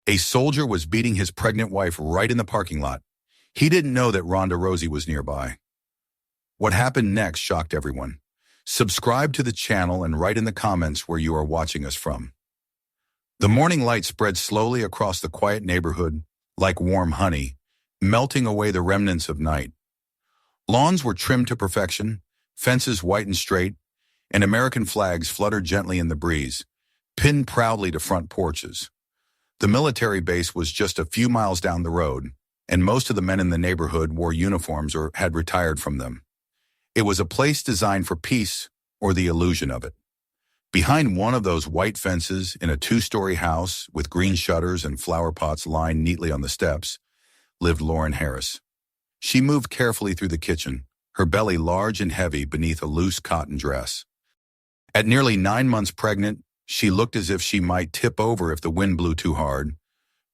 A soldier was beating his pregnant wife right in the parking lot. He didn't know that Ronda Rousey was nearby. What happened next shocked everyone. Subscribe to the channel and write in the comments where you are watching us from. The morning light spread slowly across the quiet neighborhood like warm honey, melting away the remnants of night. Lawns were trimmed to perfection, fences white and straight, and American flags fluttered gently in the breeze, pinned proudly to front porches. The military base was just a few miles down the road, and most of the men in the neighborhood wore uniforms or had retired from them. It was a place designed for peace or the illusion of it. Behind one of those white fences in a two-story house with green shutters and flower pots lined neatly on the steps lived Lauren Harris. She moved carefully through the kitchen, her belly large and heavy beneath a loose cotton dress. At nearly 9 months pregnant, she looked as if she might tip over if the wind blew too hard,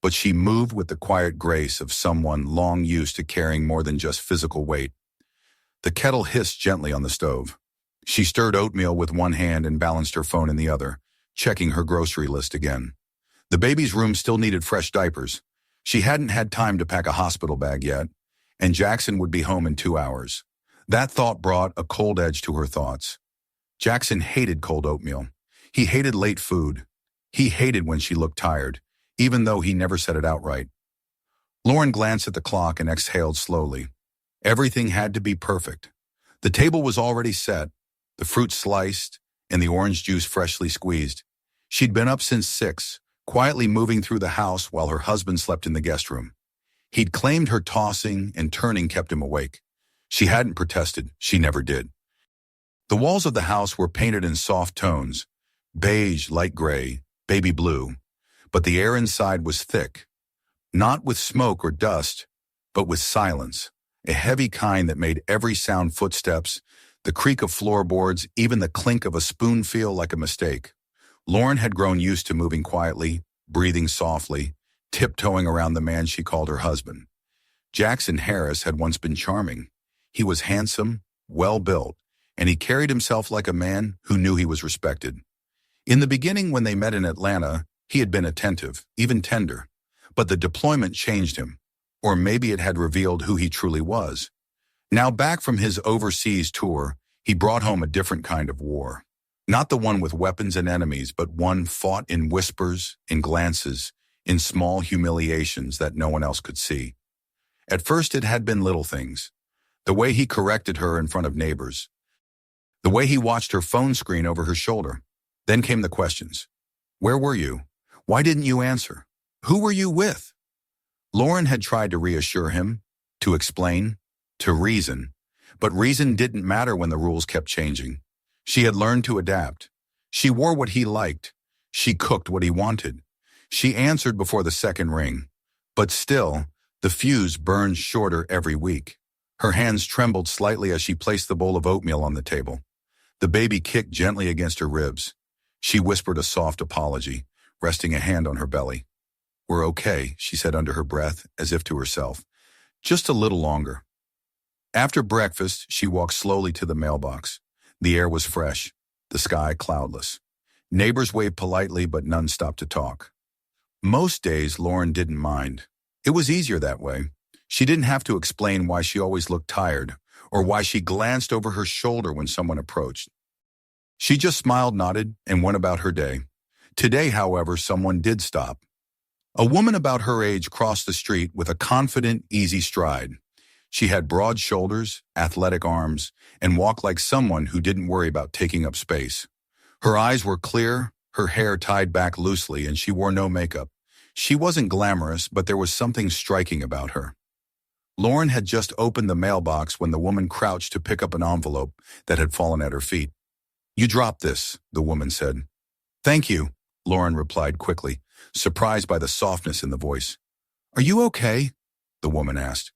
but she moved with the quiet grace of someone long used to carrying more than just physical weight. The kettle hissed gently on the stove. She stirred oatmeal with one hand and balanced her phone in the other, checking her grocery list again. The baby's room still needed fresh diapers. She hadn't had time to pack a hospital bag yet, and Jackson would be home in 2 hours. That thought brought a cold edge to her thoughts. Jackson hated cold oatmeal. He hated late food. He hated when she looked tired, even though he never said it outright. Lauren glanced at the clock and exhaled slowly. Everything had to be perfect. The table was already set, the fruit sliced, and the orange juice freshly squeezed. She'd been up since 6, quietly moving through the house while her husband slept in the guest room. He'd claimed her tossing and turning kept him awake. She hadn't protested. She never did. The walls of the house were painted in soft tones, beige, light gray, baby blue, but the air inside was thick, not with smoke or dust, but with silence, a heavy kind that made every sound, footsteps, the creak of floorboards, even the clink of a spoon feel like a mistake. Lauren had grown used to moving quietly, breathing softly, tiptoeing around the man she called her husband. Jackson Harris had once been charming. He was handsome, well-built, and he carried himself like a man who knew he was respected. In the beginning, when they met in Atlanta, he had been attentive, even tender. But the deployment changed him, or maybe it had revealed who he truly was. Now back from his overseas tour, he brought home a different kind of war. Not the one with weapons and enemies, but one fought in whispers, in glances, in small humiliations that no one else could see. At first it had been little things. The way he corrected her in front of neighbors. The way he watched her phone screen over her shoulder. Then came the questions. Where were you? Why didn't you answer? Who were you with? Lauren had tried to reassure him, to explain, to reason, but reason didn't matter when the rules kept changing. She had learned to adapt. She wore what he liked. She cooked what he wanted. She answered before the second ring. But still, the fuse burned shorter every week. Her hands trembled slightly as she placed the bowl of oatmeal on the table. The baby kicked gently against her ribs. She whispered a soft apology, resting a hand on her belly. We're okay, she said under her breath, as if to herself. Just a little longer. After breakfast, she walked slowly to the mailbox. The air was fresh, the sky cloudless. Neighbors waved politely, but none stopped to talk. Most days, Lauren didn't mind. It was easier that way. She didn't have to explain why she always looked tired, or why she glanced over her shoulder when someone approached. She just smiled, nodded, and went about her day. Today, however, someone did stop. A woman about her age crossed the street with a confident, easy stride. She had broad shoulders, athletic arms, and walked like someone who didn't worry about taking up space. Her eyes were clear, her hair tied back loosely, and she wore no makeup. She wasn't glamorous, but there was something striking about her. Lauren had just opened the mailbox when the woman crouched to pick up an envelope that had fallen at her feet. You dropped this, the woman said. Thank you, Lauren replied quickly, surprised by the softness in the voice. Are you okay? The woman asked.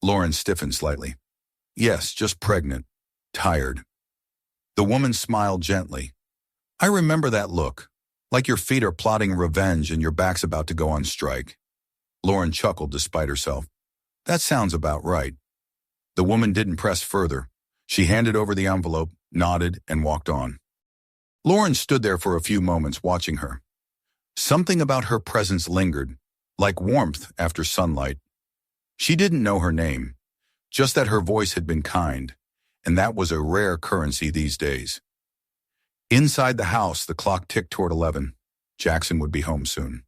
Lauren stiffened slightly. Yes, just pregnant. Tired. The woman smiled gently. I remember that look, like your feet are plotting revenge and your back's about to go on strike. Lauren chuckled despite herself. That sounds about right. The woman didn't press further. She handed over the envelope, nodded, and walked on. Lauren stood there for a few moments watching her. Something about her presence lingered, like warmth after sunlight. She didn't know her name, just that her voice had been kind, and that was a rare currency these days. Inside the house, the clock ticked toward 11. Jackson would be home soon.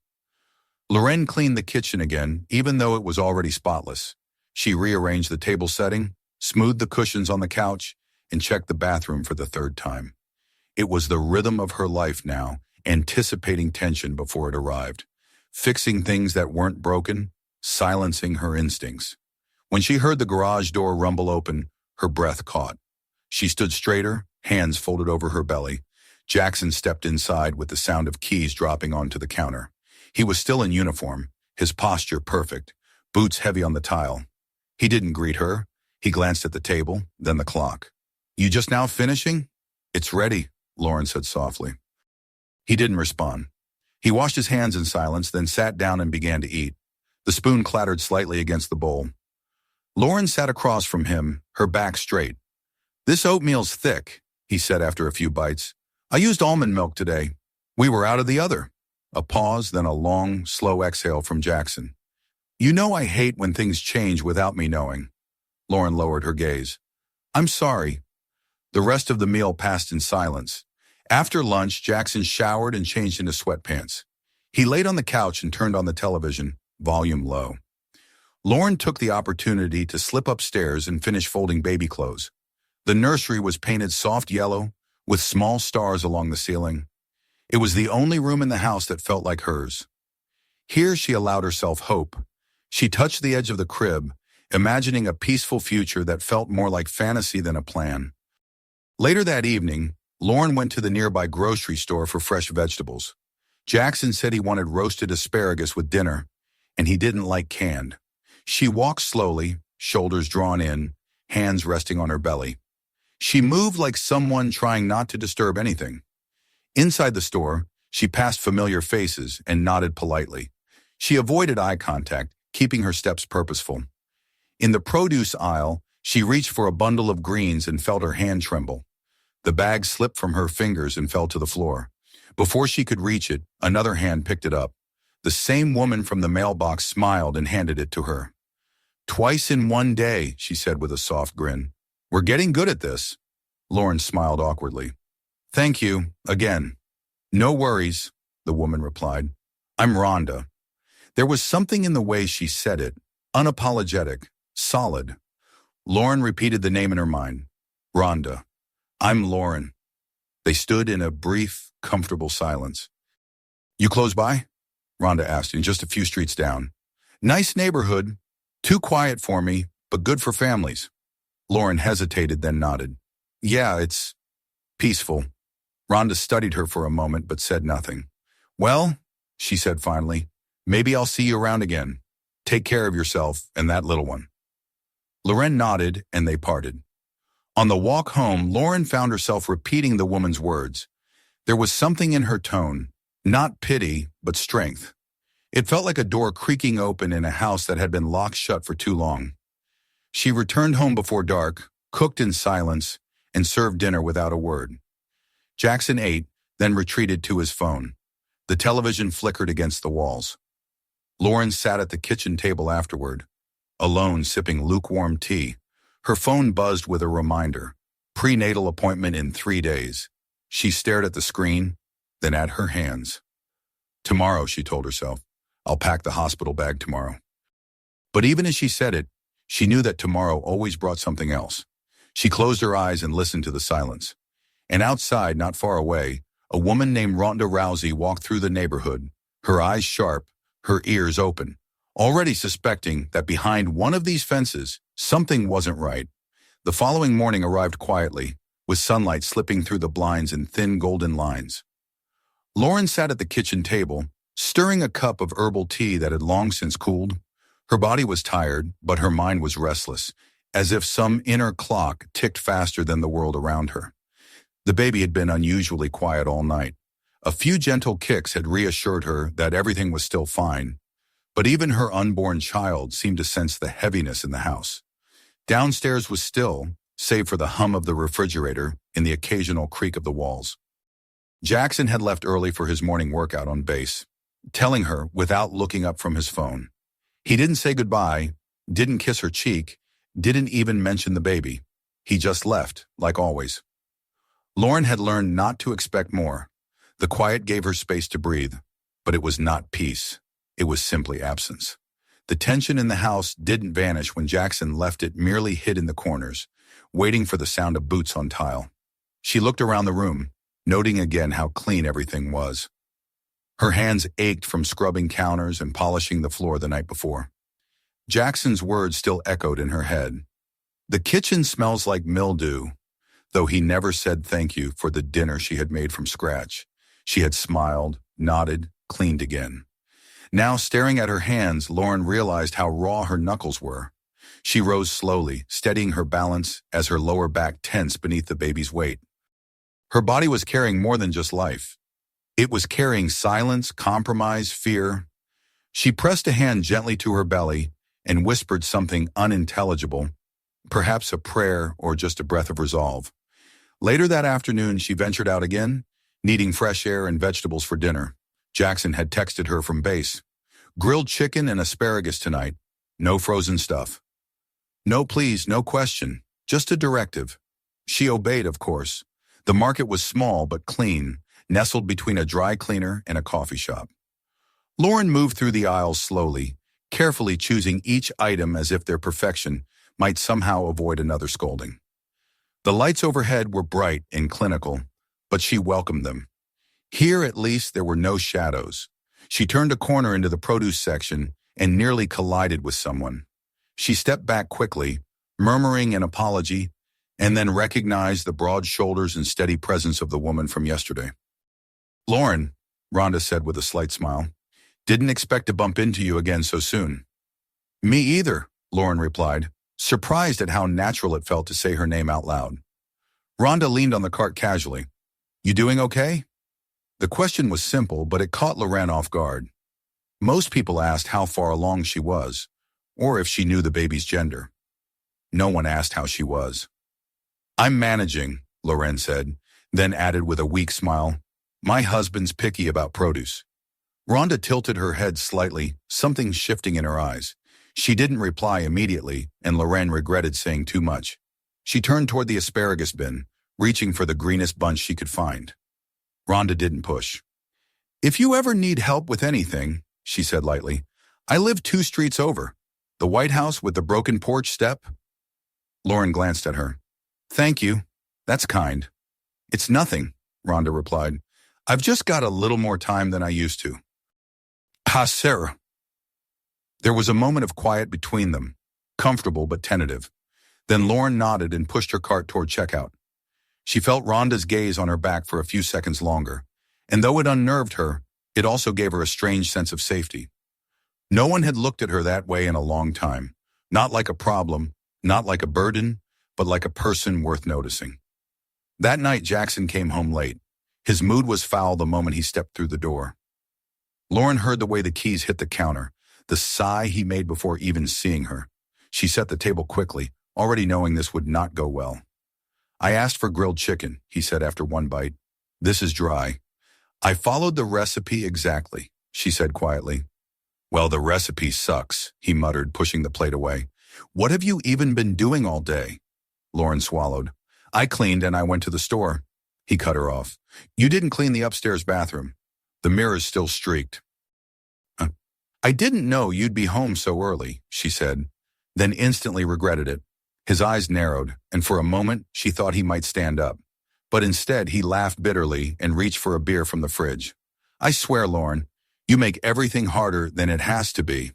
Loren cleaned the kitchen again, even though it was already spotless. She rearranged the table setting, smoothed the cushions on the couch, and checked the bathroom for the third time. It was the rhythm of her life now, anticipating tension before it arrived, fixing things that weren't broken, silencing her instincts. When she heard the garage door rumble open, her breath caught. She stood straighter, hands folded over her belly. Jackson stepped inside with the sound of keys dropping onto the counter. He was still in uniform, his posture perfect, boots heavy on the tile. He didn't greet her. He glanced at the table, then the clock. "You just now finishing?" "It's ready," Loren said softly. He didn't respond. He washed his hands in silence, then sat down and began to eat. The spoon clattered slightly against the bowl. Loren sat across from him, her back straight. "This oatmeal's thick," he said after a few bites. "I used almond milk today. We were out of the other." A pause, then a long, slow exhale from Jackson. "You know I hate when things change without me knowing." Loren lowered her gaze. "I'm sorry." The rest of the meal passed in silence. After lunch, Jackson showered and changed into sweatpants. He laid on the couch and turned on the television, volume low. Loren took the opportunity to slip upstairs and finish folding baby clothes. The nursery was painted soft yellow, with small stars along the ceiling. It was the only room in the house that felt like hers. Here she allowed herself hope. She touched the edge of the crib, imagining a peaceful future that felt more like fantasy than a plan. Later that evening, Loren went to the nearby grocery store for fresh vegetables. Jackson said he wanted roasted asparagus with dinner, and he didn't like canned. She walked slowly, shoulders drawn in, hands resting on her belly. She moved like someone trying not to disturb anything. Inside the store, she passed familiar faces and nodded politely. She avoided eye contact, keeping her steps purposeful. In the produce aisle, she reached for a bundle of greens and felt her hand tremble. The bag slipped from her fingers and fell to the floor. Before she could reach it, another hand picked it up. The same woman from the mailbox smiled and handed it to her. "Twice in one day," she said with a soft grin. "We're getting good at this." Loren smiled awkwardly. "Thank you, again." "No worries," the woman replied. "I'm Rhonda." There was something in the way she said it, unapologetic, solid. Loren repeated the name in her mind. Rhonda. "I'm Loren." They stood in a brief, comfortable silence. "You close by?" Rhonda asked, "in just a few streets down." "Nice neighborhood. Too quiet for me, but good for families." Loren hesitated, then nodded. "Yeah, it's peaceful." Rhonda studied her for a moment, but said nothing. "Well," she said finally, "maybe I'll see you around again. Take care of yourself and that little one." Loren nodded, and they parted. On the walk home, Loren found herself repeating the woman's words. There was something in her tone, not pity, but strength. It felt like a door creaking open in a house that had been locked shut for too long. She returned home before dark, cooked in silence, and served dinner without a word. Jackson ate, then retreated to his phone. The television flickered against the walls. Loren sat at the kitchen table afterward, alone sipping lukewarm tea. Her phone buzzed with a reminder. Prenatal appointment in 3 days. She stared at the screen, then at her hands. "Tomorrow," she told herself. "I'll pack the hospital bag tomorrow." But even as she said it, she knew that tomorrow always brought something else. She closed her eyes and listened to the silence. And outside, not far away, a woman named Ronda Rousey walked through the neighborhood, her eyes sharp, her ears open, already suspecting that behind one of these fences, something wasn't right. The following morning arrived quietly, with sunlight slipping through the blinds in thin golden lines. Loren sat at the kitchen table, stirring a cup of herbal tea that had long since cooled. Her body was tired, but her mind was restless, as if some inner clock ticked faster than the world around her. The baby had been unusually quiet all night. A few gentle kicks had reassured her that everything was still fine, but even her unborn child seemed to sense the heaviness in the house. Downstairs was still, save for the hum of the refrigerator and the occasional creak of the walls. Jackson had left early for his morning workout on base. telling her without looking up from his phone. He didn't say goodbye, didn't kiss her cheek, didn't even mention the baby. He just left, like always. Lauren had learned not to expect more. The quiet gave her space to breathe, but it was not peace. It was simply absence. The tension in the house didn't vanish when Jackson left it merely hid in the corners, waiting for the sound of boots on tile. She looked around the room, noting again how clean everything was. Her hands ached from scrubbing counters and polishing the floor the night before. Jackson's words still echoed in her head. The kitchen smells like mildew, though he never said thank you for the dinner she had made from scratch. She had smiled, nodded, cleaned again. Now, staring at her hands, Lauren realized how raw her knuckles were. She rose slowly, steadying her balance as her lower back tensed beneath the baby's weight. Her body was carrying more than just life. It was carrying silence, compromise, fear. She pressed a hand gently to her belly and whispered something unintelligible, perhaps a prayer or just a breath of resolve. Later that afternoon, she ventured out again, needing fresh air and vegetables for dinner. Jackson had texted her from base. Grilled chicken and asparagus tonight. No frozen stuff. No please, no question. Just a directive. She obeyed, of course. The market was small but clean, nestled between a dry cleaner and a coffee shop. Lauren moved through the aisles slowly, carefully choosing each item as if their perfection might somehow avoid another scolding. The lights overhead were bright and clinical, but she welcomed them. Here, at least, there were no shadows. She turned a corner into the produce section and nearly collided with someone. She stepped back quickly, murmuring an apology, and then recognized the broad shoulders and steady presence of the woman from yesterday. "Lauren," Rhonda said with a slight smile, "didn't expect to bump into you again so soon." "Me either," Lauren replied, surprised at how natural it felt to say her name out loud. Rhonda leaned on the cart casually. "You doing okay?" The question was simple, but it caught Lauren off guard. Most people asked how far along she was, or if she knew the baby's gender. No one asked how she was. "I'm managing," Lauren said, then added with a weak smile, "My husband's picky about produce." Rhonda tilted her head slightly, something shifting in her eyes. She didn't reply immediately, and Lauren regretted saying too much. She turned toward the asparagus bin, reaching for the greenest bunch she could find. Rhonda didn't push. "If you ever need help with anything," she said lightly, "I live 2 streets over. The White House with the broken porch step." Lauren glanced at her. "Thank you. That's kind." "It's nothing," Rhonda replied. "I've just got a little more time than I used to." "Ah, Sarah." There was a moment of quiet between them, comfortable but tentative. Then Lauren nodded and pushed her cart toward checkout. She felt Rhonda's gaze on her back for a few seconds longer, and though it unnerved her, it also gave her a strange sense of safety. No one had looked at her that way in a long time, not like a problem, not like a burden, but like a person worth noticing. That night, Jackson came home late. His mood was foul the moment he stepped through the door. Lauren heard the way the keys hit the counter, the sigh he made before even seeing her. She set the table quickly, already knowing this would not go well. "I asked for grilled chicken," he said after one bite. "This is dry." "I followed the recipe exactly," she said quietly. "Well, the recipe sucks," he muttered, pushing the plate away. "What have you even been doing all day?" Lauren swallowed. "I cleaned and I went to the store." He cut her off. "You didn't clean the upstairs bathroom. The mirror's still streaked." "I didn't know you'd be home so early," she said, then instantly regretted it. His eyes narrowed, and for a moment she thought he might stand up. But instead he laughed bitterly and reached for a beer from the fridge. "I swear, Lauren, you make everything harder than it has to be."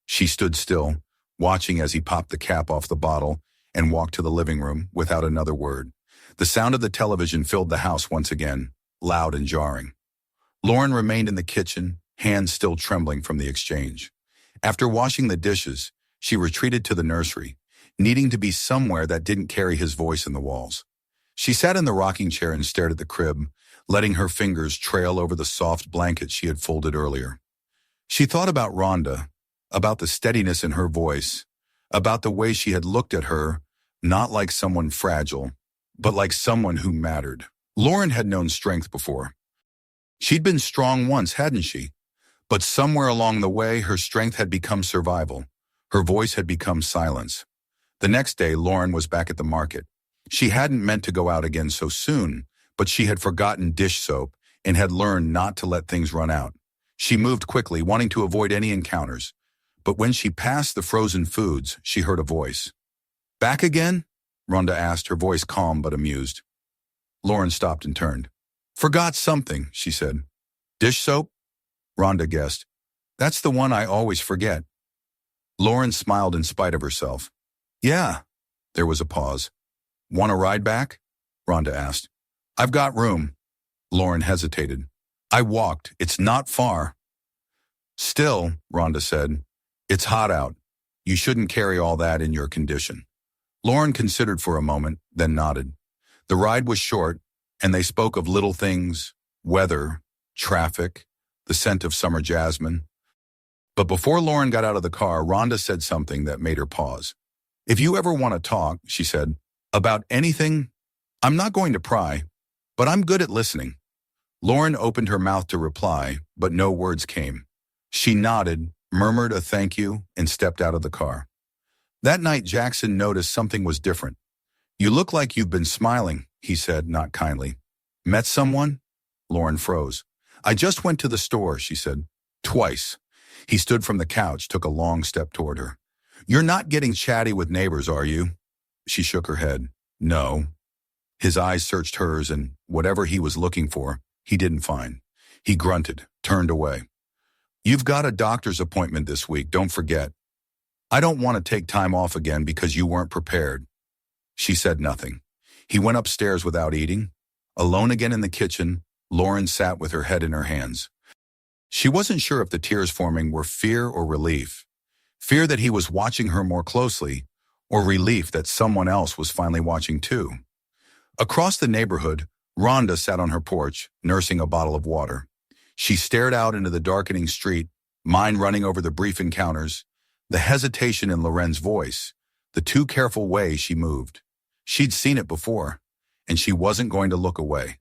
She stood still, watching as he popped the cap off the bottle and walked to the living room without another word. The sound of the television filled the house once again, loud and jarring. Lauren remained in the kitchen, hands still trembling from the exchange. After washing the dishes, she retreated to the nursery, needing to be somewhere that didn't carry his voice in the walls. She sat in the rocking chair and stared at the crib, letting her fingers trail over the soft blanket she had folded earlier. She thought about Rhonda, about the steadiness in her voice, about the way she had looked at her, not like someone fragile, but like someone who mattered. Lauren had known strength before. She'd been strong once, hadn't she? But somewhere along the way, her strength had become survival. Her voice had become silence. The next day, Lauren was back at the market. She hadn't meant to go out again so soon, but she had forgotten dish soap and had learned not to let things run out. She moved quickly, wanting to avoid any encounters. But when she passed the frozen foods, she heard a voice. "Back again?" Rhonda asked, her voice calm but amused. Lauren stopped and turned. "Forgot something," she said. "Dish soap?" Rhonda guessed. "That's the one I always forget." Lauren smiled in spite of herself. "Yeah." There was a pause. "Want a ride back?" Rhonda asked. "I've got room." Lauren hesitated. "I walked. It's not far." "Still," Rhonda said, "it's hot out. You shouldn't carry all that in your condition." Lauren considered for a moment, then nodded. The ride was short, and they spoke of little things, weather, traffic, the scent of summer jasmine. But before Lauren got out of the car, Rhonda said something that made her pause. "If you ever want to talk," she said, "about anything, I'm not going to pry, but I'm good at listening." Lauren opened her mouth to reply, but no words came. She nodded, murmured a thank you, and stepped out of the car. That night, Jackson noticed something was different. "You look like you've been smiling," he said, not kindly. "Met someone?" Lauren froze. "I just went to the store," she said. "Twice." He stood from the couch, took a long step toward her. "You're not getting chatty with neighbors, are you?" She shook her head. "No." His eyes searched hers, and whatever he was looking for, he didn't find. He grunted, turned away. "You've got a doctor's appointment this week, don't forget." "I don't want to take time off again because you weren't prepared." She said nothing. He went upstairs without eating. Alone again in the kitchen, Lauren sat with her head in her hands. She wasn't sure if the tears forming were fear or relief. Fear that he was watching her more closely, or relief that someone else was finally watching too. Across the neighborhood, Rhonda sat on her porch, nursing a bottle of water. She stared out into the darkening street, mind running over the brief encounters, the hesitation in Loren's voice, the too careful way she moved. She'd seen it before, and she wasn't going to look away.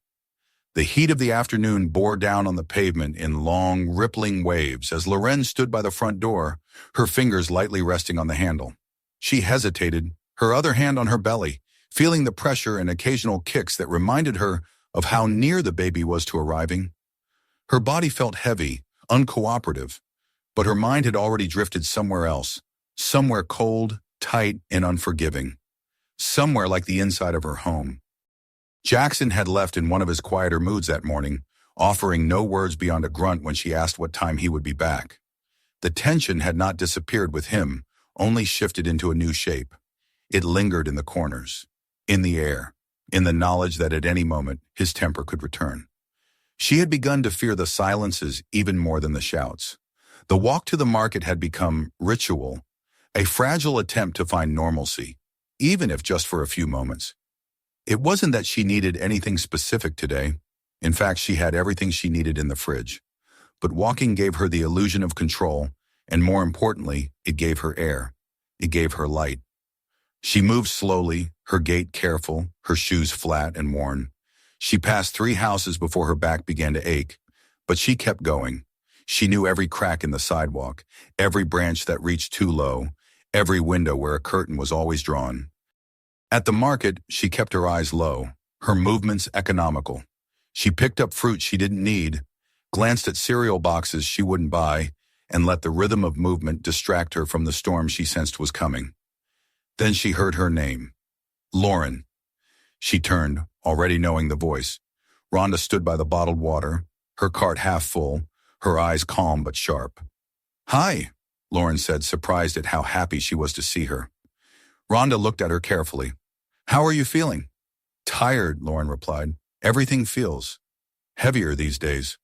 The heat of the afternoon bore down on the pavement in long, rippling waves as Loren stood by the front door, her fingers lightly resting on the handle. She hesitated, her other hand on her belly, feeling the pressure and occasional kicks that reminded her of how near the baby was to arriving. Her body felt heavy, uncooperative, but her mind had already drifted somewhere else, somewhere cold, tight, and unforgiving, somewhere like the inside of her home. Jackson had left in one of his quieter moods that morning, offering no words beyond a grunt when she asked what time he would be back. The tension had not disappeared with him, only shifted into a new shape. It lingered in the corners, in the air, in the knowledge that at any moment his temper could return. She had begun to fear the silences even more than the shouts. The walk to the market had become ritual, a fragile attempt to find normalcy, even if just for a few moments. It wasn't that she needed anything specific today. In fact, she had everything she needed in the fridge. But walking gave her the illusion of control, and more importantly, it gave her air. It gave her light. She moved slowly, her gait careful, her shoes flat and worn. She passed 3 houses before her back began to ache, but she kept going. She knew every crack in the sidewalk, every branch that reached too low, every window where a curtain was always drawn. At the market, she kept her eyes low, her movements economical. She picked up fruit she didn't need, glanced at cereal boxes she wouldn't buy, and let the rhythm of movement distract her from the storm she sensed was coming. Then she heard her name. Lauren. She turned, already knowing the voice. Rhonda stood by the bottled water, her cart half full, her eyes calm but sharp. "Hi," Lauren said, surprised at how happy she was to see her. Rhonda looked at her carefully. "How are you feeling?" "Tired," Lauren replied. "Everything feels heavier these days."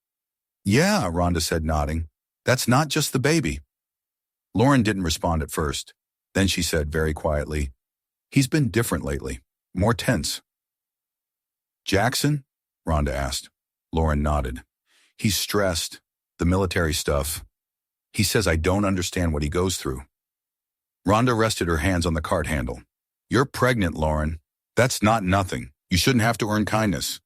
"Yeah," Rhonda said, nodding. "That's not just the baby." Lauren didn't respond at first. Then she said very quietly, "He's been different lately, more tense." "Jackson?" Rhonda asked. Lauren nodded. "He's stressed, the military stuff. He says I don't understand what he goes through." Rhonda rested her hands on the cart handle. "You're pregnant, Lauren. That's not nothing. You shouldn't have to earn kindness."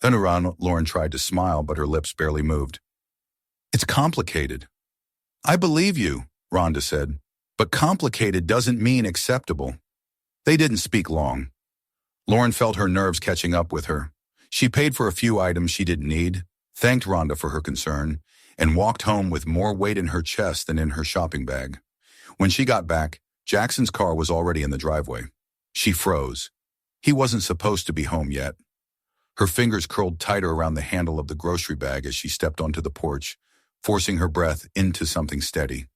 Then around, Lauren tried to smile, but her lips barely moved. It's complicated. I believe you, Rhonda said, but complicated doesn't mean acceptable. They didn't speak long. Lauren felt her nerves catching up with her. She paid for a few items she didn't need, thanked Rhonda for her concern, and walked home with more weight in her chest than in her shopping bag. When she got back, Jackson's car was already in the driveway. She froze. He wasn't supposed to be home yet. Her fingers curled tighter around the handle of the grocery bag as she stepped onto the porch, forcing her breath into something steady.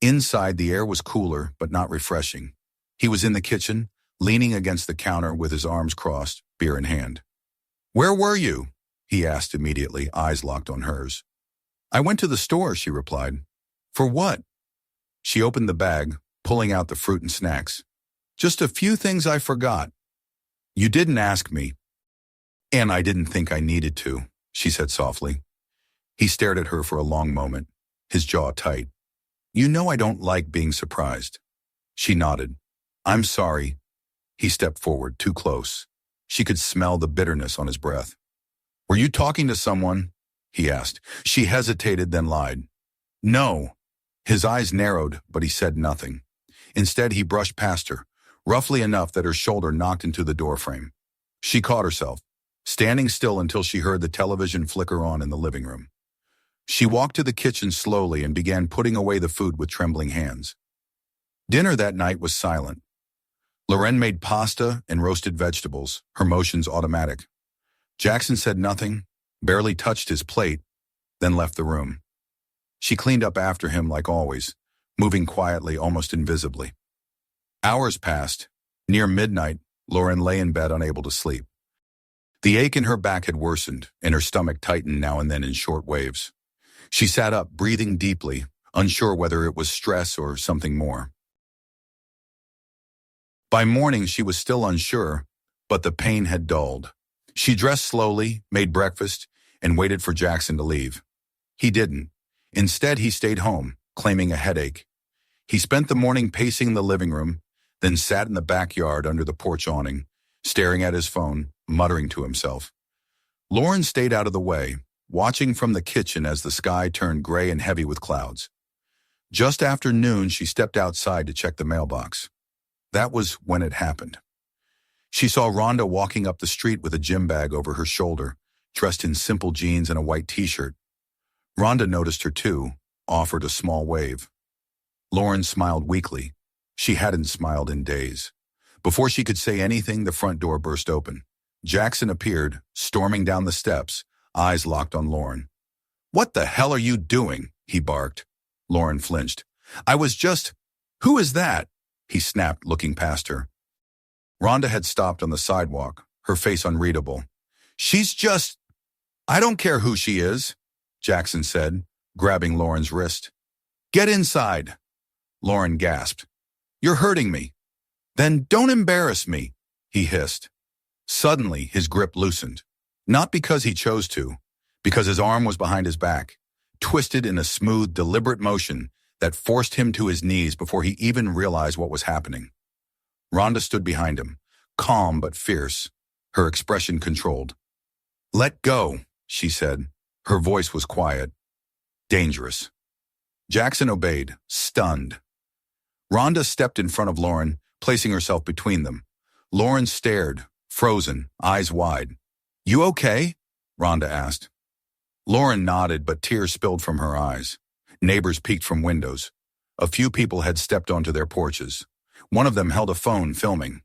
Inside, the air was cooler, but not refreshing. He was in the kitchen, leaning against the counter with his arms crossed, beer in hand. "Where were you?" he asked immediately, eyes locked on hers. "I went to the store," she replied. "For what?" She opened the bag, pulling out the fruit and snacks. "Just a few things I forgot." "You didn't ask me." "And I didn't think I needed to," she said softly. He stared at her for a long moment, his jaw tight. "You know I don't like being surprised." She nodded. "I'm sorry." He stepped forward, too close. She could smell the bitterness on his breath. "Were you talking to someone?" he asked. She hesitated, then lied. "No." His eyes narrowed, but he said nothing. Instead, he brushed past her, roughly enough that her shoulder knocked into the doorframe. She caught herself, standing still until she heard the television flicker on in the living room. She walked to the kitchen slowly and began putting away the food with trembling hands. Dinner that night was silent. Loren made pasta and roasted vegetables, her motions automatic. Jackson said nothing, barely touched his plate, then left the room. She cleaned up after him like always, moving quietly, almost invisibly. Hours passed. Near midnight, Loren lay in bed unable to sleep. The ache in her back had worsened, and her stomach tightened now and then in short waves. She sat up, breathing deeply, unsure whether it was stress or something more. By morning, she was still unsure, but the pain had dulled. She dressed slowly, made breakfast, and waited for Jackson to leave. He didn't. Instead, he stayed home, claiming a headache. He spent the morning pacing the living room, then sat in the backyard under the porch awning, staring at his phone, muttering to himself. Lauren stayed out of the way, watching from the kitchen as the sky turned gray and heavy with clouds. Just after noon, she stepped outside to check the mailbox. That was when it happened. She saw Rhonda walking up the street with a gym bag over her shoulder, dressed in simple jeans and a white t-shirt. Rhonda noticed her too, offered a small wave. Lauren smiled weakly. She hadn't smiled in days. Before she could say anything, the front door burst open. Jackson appeared, storming down the steps, eyes locked on Lauren. "What the hell are you doing?" he barked. Lauren flinched. "Who is that?" he snapped, looking past her. Rhonda had stopped on the sidewalk, her face unreadable. "I don't care who she is," Jackson said, grabbing Lauren's wrist. "Get inside." Lauren gasped. "You're hurting me." "Then don't embarrass me," he hissed. Suddenly, his grip loosened. Not because he chose to, because his arm was behind his back, twisted in a smooth, deliberate motion that forced him to his knees before he even realized what was happening. Rhonda stood behind him, calm but fierce, her expression controlled. "Let go," she said. Her voice was quiet. "Dangerous." Jackson obeyed, stunned. Rhonda stepped in front of Lauren, placing herself between them. Lauren stared, frozen, eyes wide. "You okay?" Rhonda asked. Lauren nodded, but tears spilled from her eyes. Neighbors peeked from windows. A few people had stepped onto their porches. One of them held a phone, filming.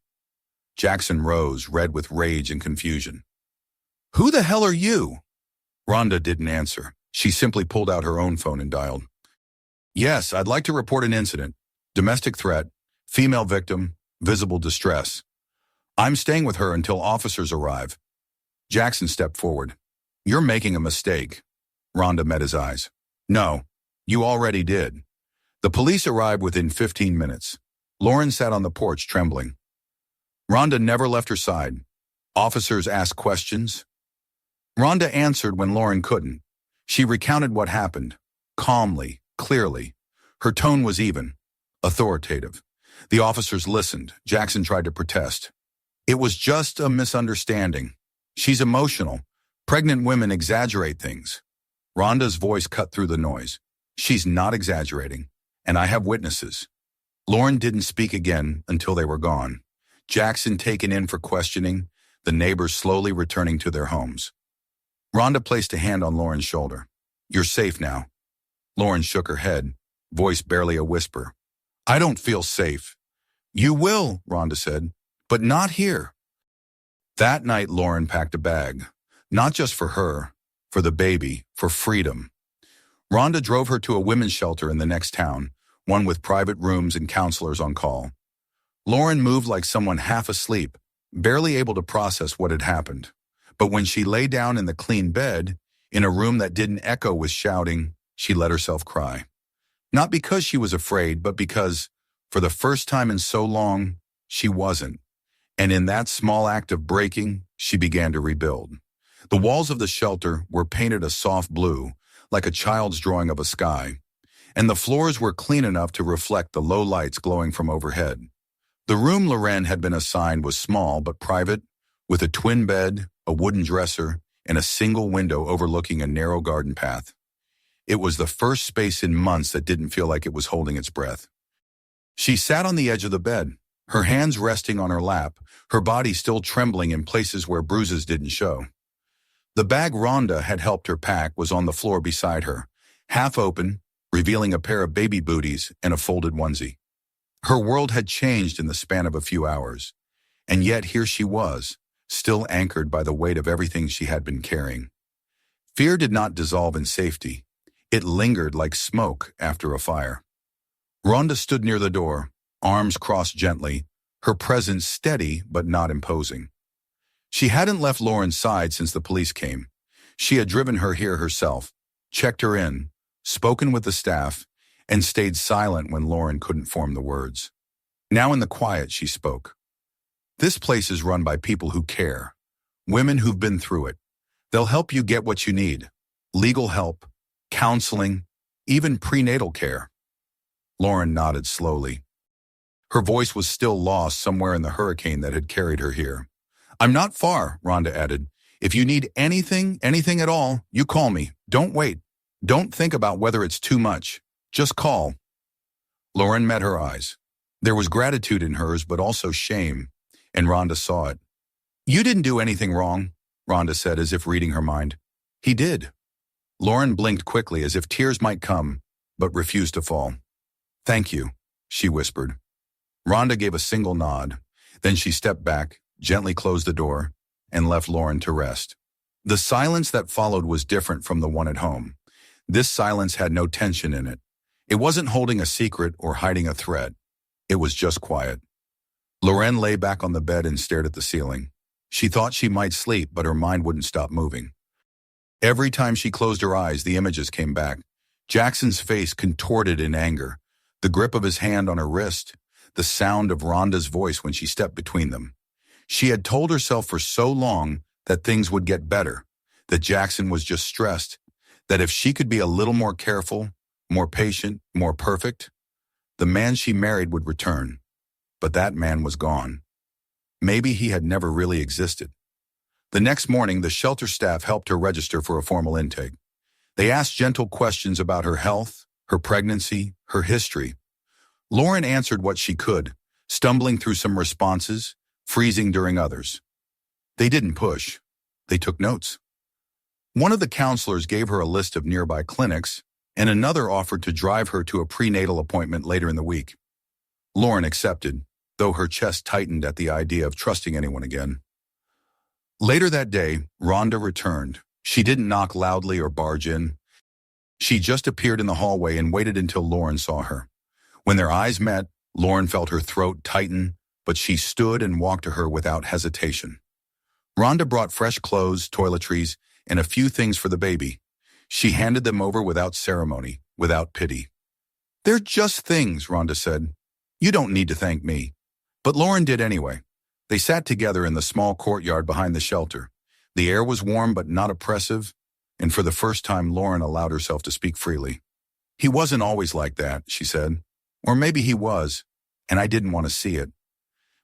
Jackson rose, red with rage and confusion. "Who the hell are you?" Rhonda didn't answer. She simply pulled out her own phone and dialed. "Yes, I'd like to report an incident. Domestic threat, female victim, visible distress. I'm staying with her until officers arrive." Jackson stepped forward. "You're making a mistake." Rhonda met his eyes. "No, you already did." The police arrived within 15 minutes. Lauren sat on the porch, trembling. Rhonda never left her side. Officers asked questions. Rhonda answered when Lauren couldn't. She recounted what happened, calmly, clearly. Her tone was even, authoritative. The officers listened. Jackson tried to protest. "It was just a misunderstanding. She's emotional. Pregnant women exaggerate things." Rhonda's voice cut through the noise. She's not exaggerating, and I have witnesses. Lauren didn't speak again until they were gone. Jackson taken in for questioning, the neighbors slowly returning to their homes. Rhonda placed a hand on Lauren's shoulder. You're safe now. Lauren shook her head, voice barely a whisper. I don't feel safe. You will, Rhonda said, but not here. That night, Lauren packed a bag, not just for her, for the baby, for freedom. Rhonda drove her to a women's shelter in the next town, one with private rooms and counselors on call. Lauren moved like someone half asleep, barely able to process what had happened. But when she lay down in the clean bed, in a room that didn't echo with shouting, she let herself cry. Not because she was afraid, but because, for the first time in so long, she wasn't. And in that small act of breaking, she began to rebuild. The walls of the shelter were painted a soft blue, like a child's drawing of a sky, and the floors were clean enough to reflect the low lights glowing from overhead. The room Loren had been assigned was small but private, with a twin bed, a wooden dresser, and a single window overlooking a narrow garden path. It was the first space in months that didn't feel like it was holding its breath. She sat on the edge of the bed, her hands resting on her lap, her body still trembling in places where bruises didn't show. The bag Rhonda had helped her pack was on the floor beside her, half open, revealing a pair of baby booties and a folded onesie. Her world had changed in the span of a few hours, and yet here she was, still anchored by the weight of everything she had been carrying. Fear did not dissolve in safety. It lingered like smoke after a fire. Rhonda stood near the door, arms crossed gently, her presence steady but not imposing. She hadn't left Lauren's side since the police came. She had driven her here herself, checked her in, spoken with the staff, and stayed silent when Lauren couldn't form the words. Now in the quiet, she spoke. This place is run by people who care, women who've been through it. They'll help you get what you need, legal help, counseling, even prenatal care. Lauren nodded slowly. Her voice was still lost somewhere in the hurricane that had carried her here. I'm not far, Rhonda added. If you need anything at all, you call me. Don't wait. Don't think about whether it's too much. Just call. Lauren met her eyes. There was gratitude in hers, but also shame, and Rhonda saw it. You didn't do anything wrong, Rhonda said as if reading her mind. He did. Lauren blinked quickly as if tears might come, but refused to fall. Thank you, she whispered. Rhonda gave a single nod. Then she stepped back, gently closed the door, and left Lauren to rest. The silence that followed was different from the one at home. This silence had no tension in it. It wasn't holding a secret or hiding a threat. It was just quiet. Lauren lay back on the bed and stared at the ceiling. She thought she might sleep, but her mind wouldn't stop moving. Every time she closed her eyes, the images came back. Jackson's face contorted in anger, the grip of his hand on her wrist, the sound of Rhonda's voice when she stepped between them. She had told herself for so long that things would get better, that Jackson was just stressed, that if she could be a little more careful, more patient, more perfect, the man she married would return. But that man was gone. Maybe he had never really existed. The next morning, the shelter staff helped her register for a formal intake. They asked gentle questions about her health, her pregnancy, her history. Lauren answered what she could, stumbling through some responses, freezing during others. They didn't push. They took notes. One of the counselors gave her a list of nearby clinics, and another offered to drive her to a prenatal appointment later in the week. Lauren accepted, though her chest tightened at the idea of trusting anyone again. Later that day, Rhonda returned. She didn't knock loudly or barge in. She just appeared in the hallway and waited until Lauren saw her. When their eyes met, Lauren felt her throat tighten, but she stood and walked to her without hesitation. Rhonda brought fresh clothes, toiletries, and a few things for the baby. She handed them over without ceremony, without pity. They're just things, Rhonda said. You don't need to thank me. But Lauren did anyway. They sat together in the small courtyard behind the shelter. The air was warm but not oppressive, and for the first time Lauren allowed herself to speak freely. He wasn't always like that, she said. Or maybe he was, and I didn't want to see it.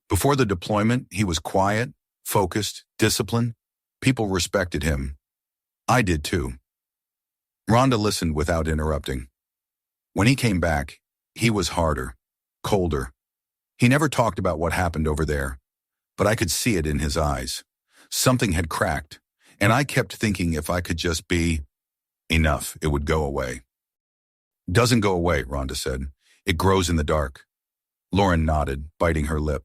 Before the deployment, he was quiet, focused, disciplined. People respected him. I did too. Rhonda listened without interrupting. When he came back, he was harder, colder. He never talked about what happened over there, but I could see it in his eyes. Something had cracked, and I kept thinking if I could just be enough, it would go away. Doesn't go away, Rhonda said. It grows in the dark. Lauren nodded, biting her lip.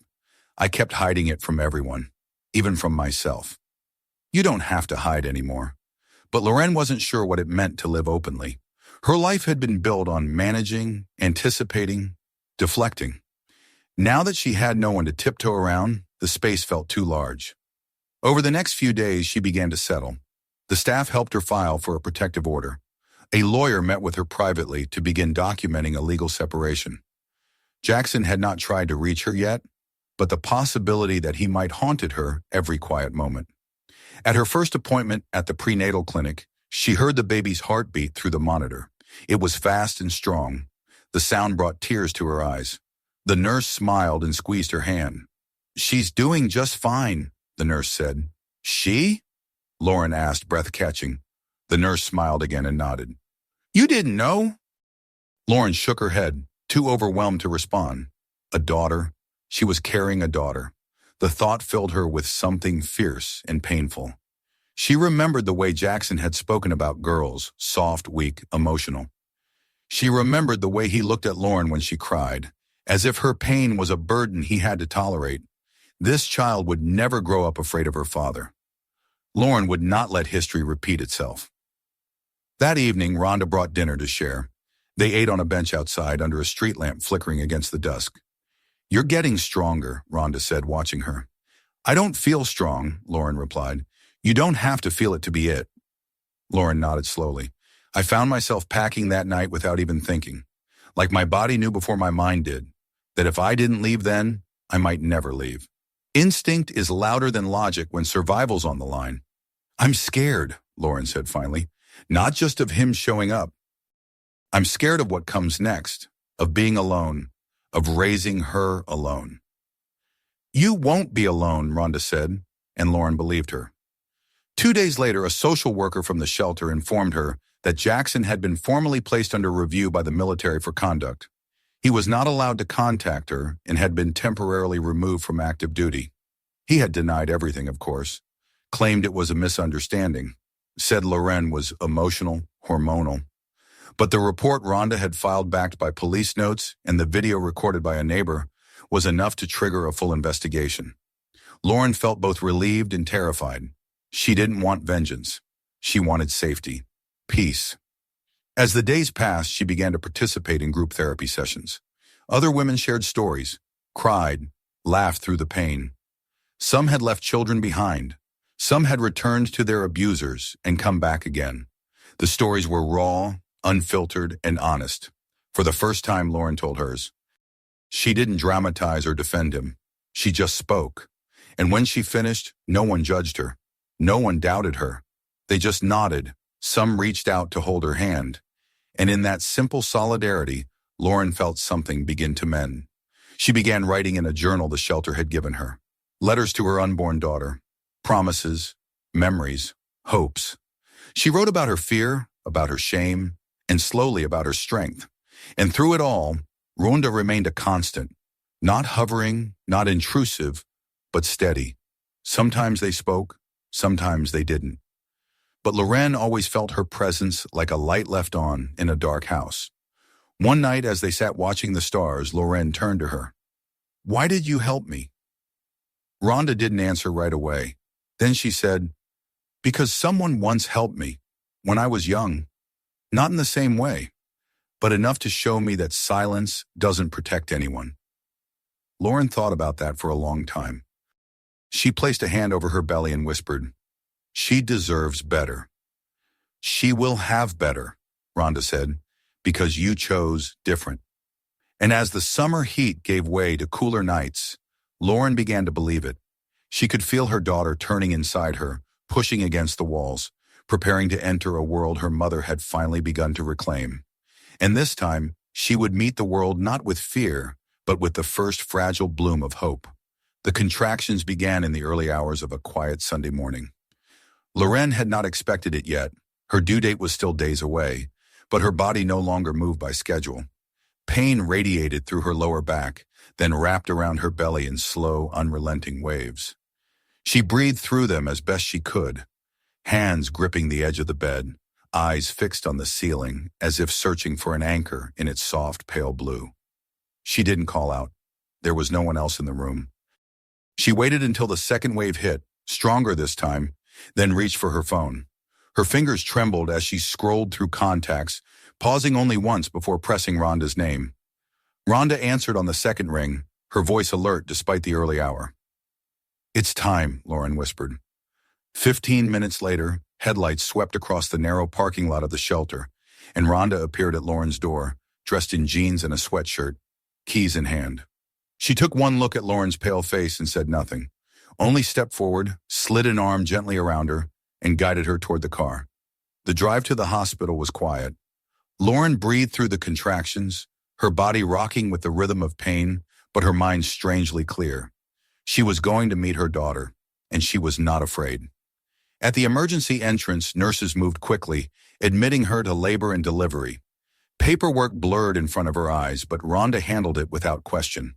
I kept hiding it from everyone, even from myself. You don't have to hide anymore. But Lauren wasn't sure what it meant to live openly. Her life had been built on managing, anticipating, deflecting. Now that she had no one to tiptoe around, the space felt too large. Over the next few days, she began to settle. The staff helped her file for a protective order. A lawyer met with her privately to begin documenting a legal separation. Jackson had not tried to reach her yet, but the possibility that he might haunted her every quiet moment. At her first appointment at the prenatal clinic, she heard the baby's heartbeat through the monitor. It was fast and strong. The sound brought tears to her eyes. The nurse smiled and squeezed her hand. She's doing just fine, the nurse said. She? Lauren asked, breath catching. The nurse smiled again and nodded. You didn't know? Lauren shook her head, too overwhelmed to respond. A daughter. She was carrying a daughter. The thought filled her with something fierce and painful. She remembered the way Jackson had spoken about girls, soft, weak, emotional. She remembered the way he looked at Lauren when she cried, as if her pain was a burden he had to tolerate. This child would never grow up afraid of her father. Lauren would not let history repeat itself. That evening, Rhonda brought dinner to share. They ate on a bench outside under a street lamp flickering against the dusk. You're getting stronger, Rhonda said, watching her. I don't feel strong, Lauren replied. You don't have to feel it to be it. Lauren nodded slowly. I found myself packing that night without even thinking. Like my body knew before my mind did, that if I didn't leave then, I might never leave. Instinct is louder than logic when survival's on the line. I'm scared, Lauren said finally, not just of him showing up. I'm scared of what comes next, of being alone, of raising her alone. You won't be alone, Rhonda said, and Lauren believed her. 2 days later, a social worker from the shelter informed her that Jackson had been formally placed under review by the military for conduct. He was not allowed to contact her and had been temporarily removed from active duty. He had denied everything, of course, claimed it was a misunderstanding, said Lauren was emotional, hormonal. But the report Rhonda had filed backed by police notes and the video recorded by a neighbor was enough to trigger a full investigation. Lauren felt both relieved and terrified. She didn't want vengeance. She wanted safety, peace. As the days passed, she began to participate in group therapy sessions. Other women shared stories, cried, laughed through the pain. Some had left children behind. Some had returned to their abusers and come back again. The stories were raw, unfiltered, and honest. For the first time, Lauren told hers. She didn't dramatize or defend him. She just spoke. And when she finished, no one judged her. No one doubted her. They just nodded. Some reached out to hold her hand. And in that simple solidarity, Lauren felt something begin to mend. She began writing in a journal the shelter had given her. Letters to her unborn daughter. Promises, memories, hopes. She wrote about her fear, about her shame, and slowly about her strength. And through it all, Ronda remained a constant. Not hovering, not intrusive, but steady. Sometimes they spoke, sometimes they didn't. But Lauren always felt her presence like a light left on in a dark house. One night as they sat watching the stars, Lauren turned to her. Why did you help me? Rhonda didn't answer right away. Then she said, because someone once helped me when I was young. Not in the same way, but enough to show me that silence doesn't protect anyone. Lauren thought about that for a long time. She placed a hand over her belly and whispered, she deserves better. She will have better, Rhonda said, because you chose different. And as the summer heat gave way to cooler nights, Lauren began to believe it. She could feel her daughter turning inside her, pushing against the walls, preparing to enter a world her mother had finally begun to reclaim. And this time, she would meet the world not with fear, but with the first fragile bloom of hope. The contractions began in the early hours of a quiet Sunday morning. Lauren had not expected it yet, Her due date was still days away, but her body no longer moved by schedule. Pain radiated through her lower back, then wrapped around her belly in slow, unrelenting waves. She breathed through them as best she could, hands gripping the edge of the bed, eyes fixed on the ceiling as if searching for an anchor in its soft, pale blue. She didn't call out. There was no one else in the room. She waited until the second wave hit, stronger this time, then reached for her phone. Her fingers trembled as she scrolled through contacts, pausing only once before pressing Rhonda's name. Rhonda answered on the second ring, her voice alert despite the early hour. "It's time," Lauren whispered. 15 minutes later, headlights swept across the narrow parking lot of the shelter, and Rhonda appeared at Lauren's door, dressed in jeans and a sweatshirt, keys in hand. She took one look at Lauren's pale face and said nothing, only stepped forward, slid an arm gently around her, and guided her toward the car. The drive to the hospital was quiet. Lauren breathed through the contractions, her body rocking with the rhythm of pain, but her mind strangely clear. She was going to meet her daughter, and she was not afraid. At the emergency entrance, nurses moved quickly, admitting her to labor and delivery. Paperwork blurred in front of her eyes, but Rhonda handled it without question.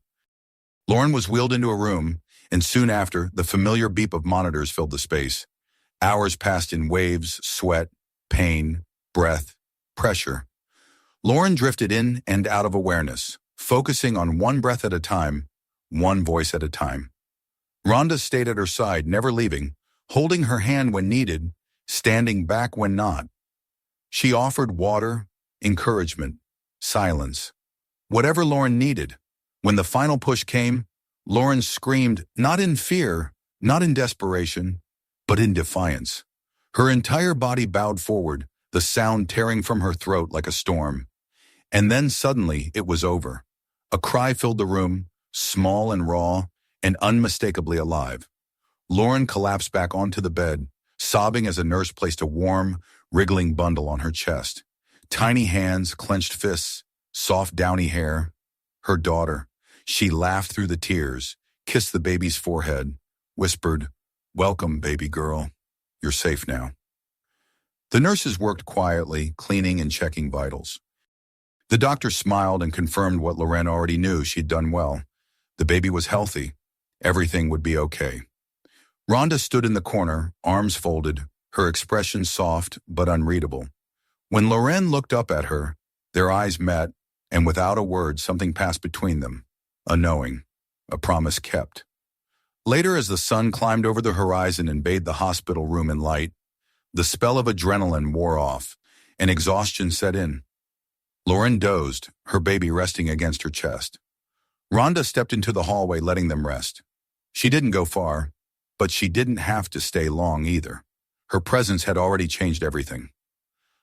Lauren was wheeled into a room, and soon after, the familiar beep of monitors filled the space. Hours passed in waves, sweat, pain, breath, pressure. Lauren drifted in and out of awareness, focusing on one breath at a time, one voice at a time. Rhonda stayed at her side, never leaving, holding her hand when needed, standing back when not. She offered water, encouragement, silence, whatever Lauren needed. When the final push came, Lauren screamed, not in fear, not in desperation, but in defiance. Her entire body bowed forward, the sound tearing from her throat like a storm. And then suddenly it was over. A cry filled the room, small and raw, and unmistakably alive. Lauren collapsed back onto the bed, sobbing as a nurse placed a warm, wriggling bundle on her chest. Tiny hands, clenched fists, soft downy hair. Her daughter. She laughed through the tears, kissed the baby's forehead, whispered, "Welcome, baby girl. You're safe now." The nurses worked quietly, cleaning and checking vitals. The doctor smiled and confirmed what Lauren already knew: she'd done well. The baby was healthy. Everything would be okay. Rhonda stood in the corner, arms folded, her expression soft but unreadable. When Lauren looked up at her, their eyes met, and without a word, something passed between them. A knowing, a promise kept. Later, as the sun climbed over the horizon and bathed the hospital room in light, the spell of adrenaline wore off, and exhaustion set in. Lauren dozed, her baby resting against her chest. Rhonda stepped into the hallway, letting them rest. She didn't go far, but she didn't have to stay long either. Her presence had already changed everything.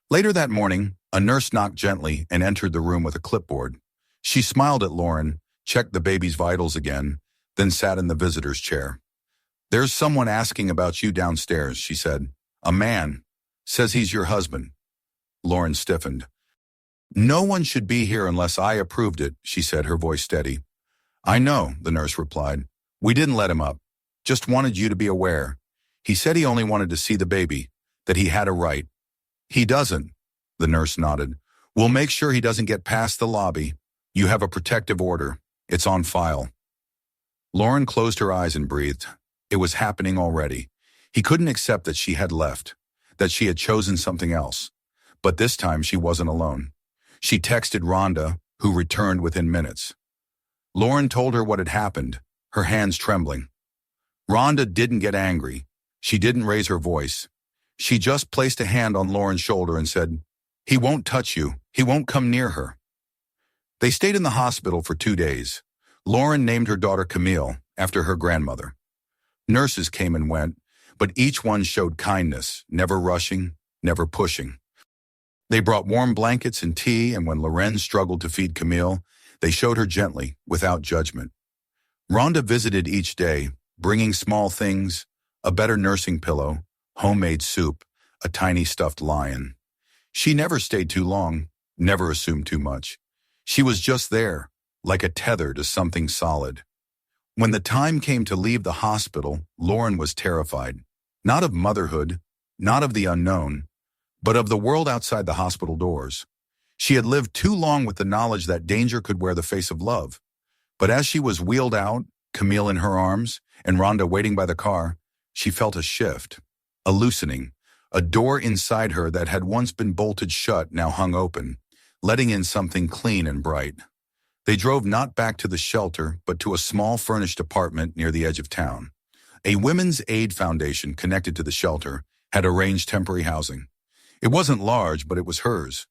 Later that morning, a nurse knocked gently and entered the room with a clipboard. She smiled at Lauren, checked the baby's vitals again, then sat in the visitor's chair. "There's someone asking about you downstairs," she said. "A man. Says he's your husband." Lauren stiffened. "No one should be here unless I approved it," she said, her voice steady. "I know," the nurse replied. "We didn't let him up. Just wanted you to be aware. He said he only wanted to see the baby, that he had a right." "He doesn't," the nurse nodded. "We'll make sure he doesn't get past the lobby. You have a protective order. It's on file." Lauren closed her eyes and breathed. It was happening already. He couldn't accept that she had left, that she had chosen something else. But this time she wasn't alone. She texted Rhonda, who returned within minutes. Lauren told her what had happened, her hands trembling. Rhonda didn't get angry. She didn't raise her voice. She just placed a hand on Lauren's shoulder and said, "He won't touch you. He won't come near her." They stayed in the hospital for 2 days. Lauren named her daughter Camille, after her grandmother. Nurses came and went, but each one showed kindness, never rushing, never pushing. They brought warm blankets and tea, and when Lauren struggled to feed Camille, they showed her gently, without judgment. Rhonda visited each day, bringing small things, a better nursing pillow, homemade soup, a tiny stuffed lion. She never stayed too long, never assumed too much. She was just there, like a tether to something solid. When the time came to leave the hospital, Lauren was terrified. Not of motherhood, not of the unknown, but of the world outside the hospital doors. She had lived too long with the knowledge that danger could wear the face of love. But as she was wheeled out, Camille in her arms, and Ronda waiting by the car, she felt a shift, a loosening. A door inside her that had once been bolted shut now hung open, letting in something clean and bright. They drove not back to the shelter, but to a small furnished apartment near the edge of town. A women's aid foundation connected to the shelter had arranged temporary housing. It wasn't large, but it was hers.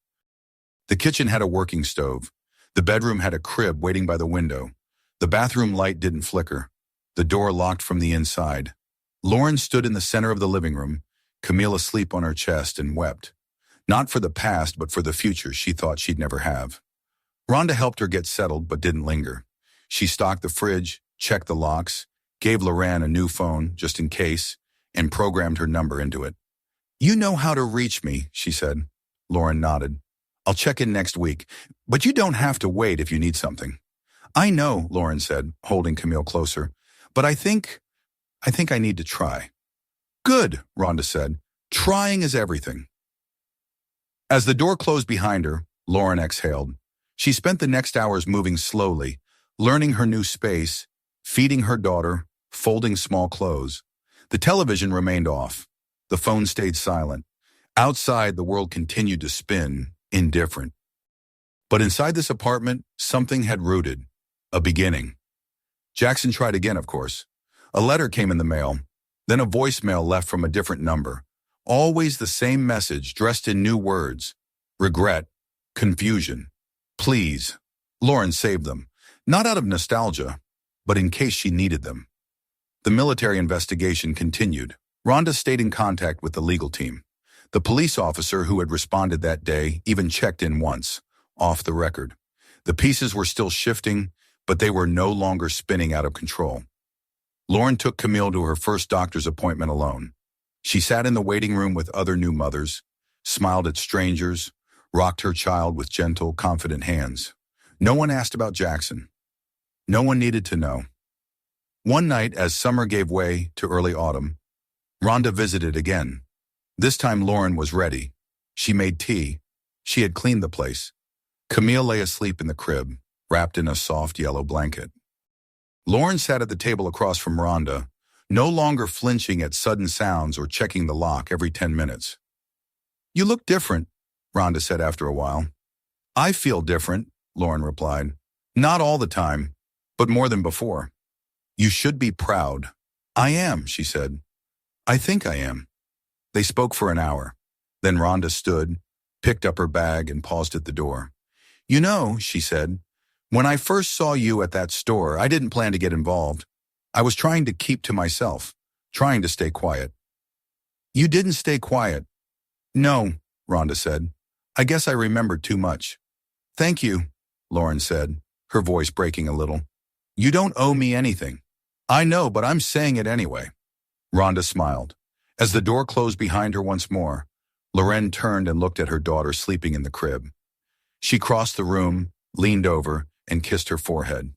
The kitchen had a working stove. The bedroom had a crib waiting by the window. The bathroom light didn't flicker. The door locked from the inside. Lauren stood in the center of the living room, Camille asleep on her chest, and wept. Not for the past, but for the future she thought she'd never have. Ronda helped her get settled, but didn't linger. She stocked the fridge, checked the locks, gave Lorraine a new phone, just in case, and programmed her number into it. "You know how to reach me," she said. Lauren nodded. "I'll check in next week, but you don't have to wait if you need something." "I know," Lauren said, holding Camille closer, "but I think I need to try." "Good," Ronda said. "Trying is everything." As the door closed behind her, Lauren exhaled. She spent the next hours moving slowly, learning her new space, feeding her daughter, folding small clothes. The television remained off. The phone stayed silent. Outside, the world continued to spin, indifferent. But inside this apartment, something had rooted. A beginning. Jackson tried again, of course. A letter came in the mail, then a voicemail left from a different number. Always the same message, dressed in new words. Regret. Confusion. Please. Lauren saved them. Not out of nostalgia, but in case she needed them. The military investigation continued. Ronda stayed in contact with the legal team. The police officer who had responded that day even checked in once, off the record. The pieces were still shifting, but they were no longer spinning out of control. Lauren took Camille to her first doctor's appointment alone. She sat in the waiting room with other new mothers, smiled at strangers, rocked her child with gentle, confident hands. No one asked about Jackson. No one needed to know. One night, as summer gave way to early autumn, Ronda visited again. This time Lauren was ready. She made tea. She had cleaned the place. Camille lay asleep in the crib, wrapped in a soft yellow blanket. Lauren sat at the table across from Ronda, no longer flinching at sudden sounds or checking the lock every 10 minutes. "You look different," Ronda said after a while. "I feel different," Lauren replied. "Not all the time, but more than before." "You should be proud." "I am," she said. "I think I am." They spoke for an hour. Then Ronda stood, picked up her bag, and paused at the door. "You know," she said, "when I first saw you at that store, I didn't plan to get involved. I was trying to keep to myself, trying to stay quiet." "You didn't stay quiet." "No," Ronda said. "I guess I remembered too much." "Thank you," Lauren said, her voice breaking a little. "You don't owe me anything." "I know, but I'm saying it anyway." Ronda smiled. As the door closed behind her once more, Lorraine turned and looked at her daughter sleeping in the crib. She crossed the room, leaned over, and kissed her forehead.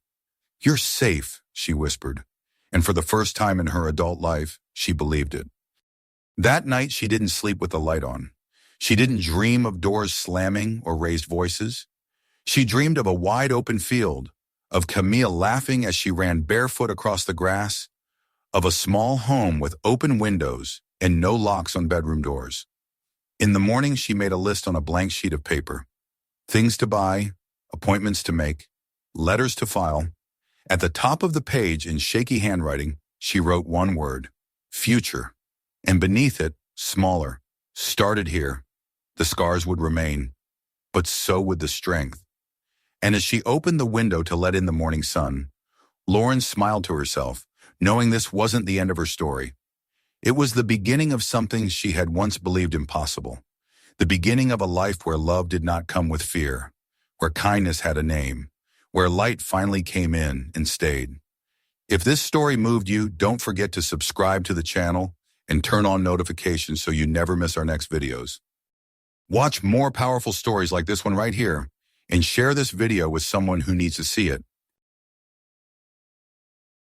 "You're safe," she whispered, and for the first time in her adult life, she believed it. That night, she didn't sleep with the light on. She didn't dream of doors slamming or raised voices. She dreamed of a wide-open field, of Camille laughing as she ran barefoot across the grass, of a small home with open windows and no locks on bedroom doors. In the morning, she made a list on a blank sheet of paper. Things to buy, appointments to make, letters to file. At the top of the page, in shaky handwriting, she wrote one word: future. And beneath it, smaller: started here. The scars would remain, but so would the strength. And as she opened the window to let in the morning sun, Lauren smiled to herself, knowing this wasn't the end of her story. It was the beginning of something she had once believed impossible. The beginning of a life where love did not come with fear, where kindness had a name, where light finally came in and stayed. If this story moved you, don't forget to subscribe to the channel and turn on notifications so you never miss our next videos. Watch more powerful stories like this one right here, and share this video with someone who needs to see it.